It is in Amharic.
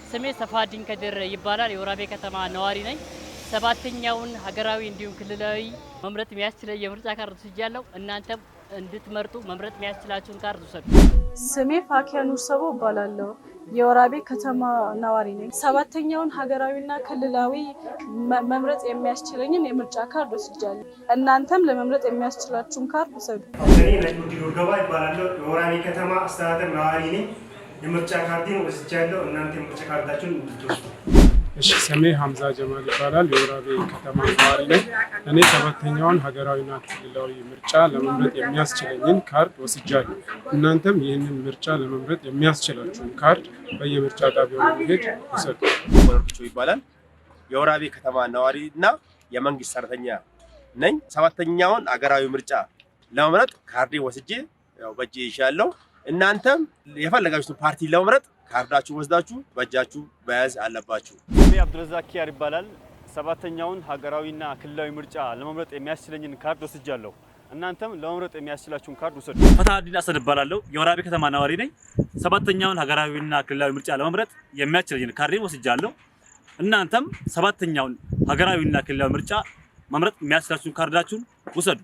ስሜ ሰፋዲን ከድር ይባላል። የወራቤ ከተማ ነዋሪ ነኝ። ሰባተኛውን ሀገራዊ እንዲሁም ክልላዊ መምረጥ የሚያስችል የምርጫ ካርድ ወስጃለሁ። እናንተም እንድትመርጡ መምረጥ የሚያስችላችሁን ካርድ ውሰዱ። ስሜ ፋኪያ ኑር ሰቦ እባላለሁ። የወራቤ ከተማ ነዋሪ ነኝ። ሰባተኛውን ሀገራዊና ክልላዊ መምረጥ የሚያስችለኝን የምርጫ ካርድ ወስጃለሁ። እናንተም ለመምረጥ የሚያስችላችሁን ካርድ ውሰዱ። እኔ ነጅሙዲ ዶርገባ እባላለሁ። የወራቤ ከተማ አስተዳደር ነዋሪ ነኝ። የምርጫ ካርድን ወስጃለሁ። እናንተ የምርጫ ካርዳችሁን እንድትወስዱ። እሺ፣ ስሜ ሀምዛ ጀማል ይባላል። የወራቤ ከተማ ነዋሪ ነኝ። እኔ ሰባተኛውን ሀገራዊና ክልላዊ ምርጫ ለመምረጥ የሚያስችለኝን ካርድ ወስጃለሁ። እናንተም ይህንን ምርጫ ለመምረጥ የሚያስችላችሁን ካርድ በየምርጫ ጣቢያው በመሄድ ውሰዱ። ወርቅቾ ይባላል። የወራቤ ከተማ ነዋሪና የመንግስት ሰራተኛ ነኝ። ሰባተኛውን ሀገራዊ ምርጫ ለመምረጥ ካርዴ ወስጄ በእጄ ይዣለሁ። እናንተም የፈለጋችሁትን ፓርቲ ለመምረጥ ካርዳችሁ ወስዳችሁ በእጃችሁ መያዝ አለባችሁ። ስሜ አብዱልረዛቅ ኪያር ይባላል። ሰባተኛውን ሀገራዊና ክልላዊ ምርጫ ለመምረጥ የሚያስችለኝን ካርድ ወስጃለሁ። እናንተም ለመምረጥ የሚያስችላችሁን ካርድ ውሰዱ። ፈታዲን አሰድ እባላለሁ። የወራቤ ከተማ ነዋሪ ነኝ። ሰባተኛውን ሀገራዊና ክልላዊ ምርጫ ለመምረጥ የሚያስችለኝን ካርድ ወስጃለሁ። እናንተም ሰባተኛውን ሀገራዊና ክልላዊ ምርጫ መምረጥ የሚያስችላችሁን ካርዳችሁን ውሰዱ።